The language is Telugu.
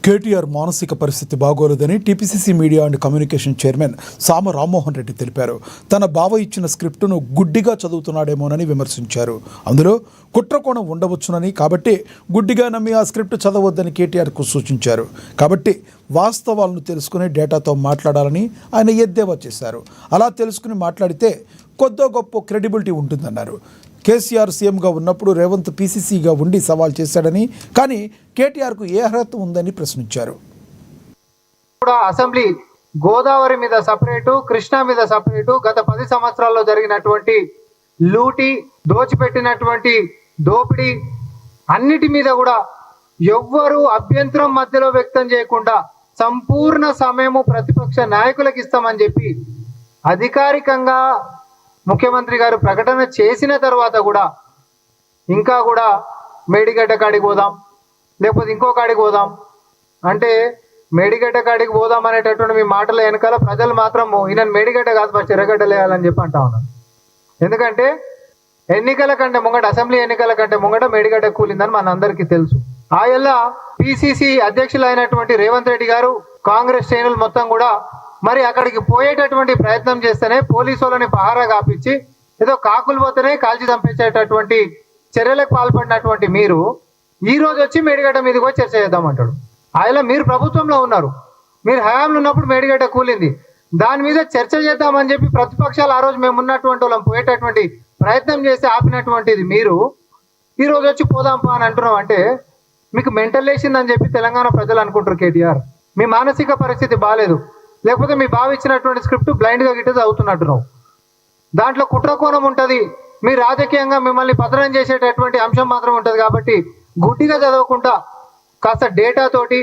కేటీఆర్ మానసిక పరిస్థితి బాగోలేదని TPCC media and communication chairman సామ రామ్మోహన్ రెడ్డి తెలిపారు. తన బావ ఇచ్చిన స్క్రిప్టును గుడ్డిగా చదువుతున్నాడేమోనని విమర్శించారు. అందులో కుట్రకోణం ఉండవచ్చునని, కాబట్టి గుడ్డిగా నమ్మి ఆ స్క్రిప్ట్ చదవద్దని కేటీఆర్కు సూచించారు. కాబట్టి వాస్తవాలను తెలుసుకుని డేటాతో మాట్లాడాలని ఆయన ఎద్దేవా చేశారు. అలా తెలుసుకుని మాట్లాడితే కొద్దో గొప్ప క్రెడిబిలిటీ ఉంటుందన్నారు. కేసీఆర్ సీఎంగా ఉన్నప్పుడు రేవంత్ పీసీసీగా ఉండి సవాల్ చేశాడని, కానీ కేటీఆర్కు ఏ అర్హత ఉందని ప్రశ్నించారు. అసెంబ్లీ గోదావరి మీద సపరేటు, కృష్ణా మీద సపరేటు, గత 10 సంవత్సరాల్లో జరిగినటువంటి లూటి, దోచిపెట్టినటువంటి దోపిడీ అన్నిటి మీద కూడా ఎవ్వరూ అభ్యంతరం మధ్యలో వ్యక్తం చేయకుండా సంపూర్ణ సమయము ప్రతిపక్ష నాయకులకు ఇస్తామని చెప్పి అధికారికంగా ముఖ్యమంత్రి గారు ప్రకటన చేసిన తర్వాత కూడా ఇంకా కూడా మేడిగడ్డ కాడికి పోదాం, లేకపోతే ఇంకో కాడికి పోదాం అంటే మేడిగడ్డ కాడికి పోదాం అనేటటువంటి మీ మాటల వెనకాల ప్రజలు మాత్రం ఈయన మేడిగడ్డ కాదు ఫస్ట్ ఎర్రగడ్డ లేయాలని చెప్పి అంటా ఉన్నారు. ఎందుకంటే ఎన్నికల కంటే ముంగట, అసెంబ్లీ ఎన్నికల కంటే ముంగట మేడిగడ్డ కూలిందని మన అందరికీ తెలుసు. ఆ ఎల్ల పిసిసి అధ్యక్షులు అయినటువంటి రేవంత్ రెడ్డి గారు, కాంగ్రెస్ శ్రేణులు మొత్తం కూడా మరి అక్కడికి పోయేటటువంటి ప్రయత్నం చేస్తేనే పోలీసు వాళ్ళని పహారా కాపించి ఏదో కాకులు పోతేనే కాల్చి చంపేసేటటువంటి చర్యలకు పాల్పడినటువంటి మీరు ఈ రోజు వచ్చి మేడిగడ్డ మీదకి వచ్చి చర్చ చేద్దామంటాడు. ఆయన మీరు ప్రభుత్వంలో ఉన్నారు, మీరు హయాంలో ఉన్నప్పుడు మేడిగడ్డ కూలింది, దాని మీద చర్చ చేద్దామని చెప్పి ప్రతిపక్షాలు ఆ రోజు మేము ఉన్నటువంటి వాళ్ళం పోయేటటువంటి ప్రయత్నం చేసి ఆపినటువంటిది మీరు ఈ రోజు వచ్చి పోదాంపా అని అంటున్నాం అంటే మీకు మెంటల్ లేసిందని చెప్పి తెలంగాణ ప్రజలు అనుకుంటారు. కేటీఆర్, మీ మానసిక పరిస్థితి బాగాలేదు, లేకపోతే మీ బావ ఇచ్చినటువంటి స్క్రిప్ట్ బ్లైండ్గా గిట్ట చదువుతున్నట్టున్నావు. దాంట్లో కుట్రకోణం ఉంటుంది, మీ రాజకీయంగా మిమ్మల్ని పతనం చేసేటటువంటి అంశం మాత్రం ఉంటుంది. కాబట్టి గుడ్డిగా చదవకుండా కాస్త డేటా తోటి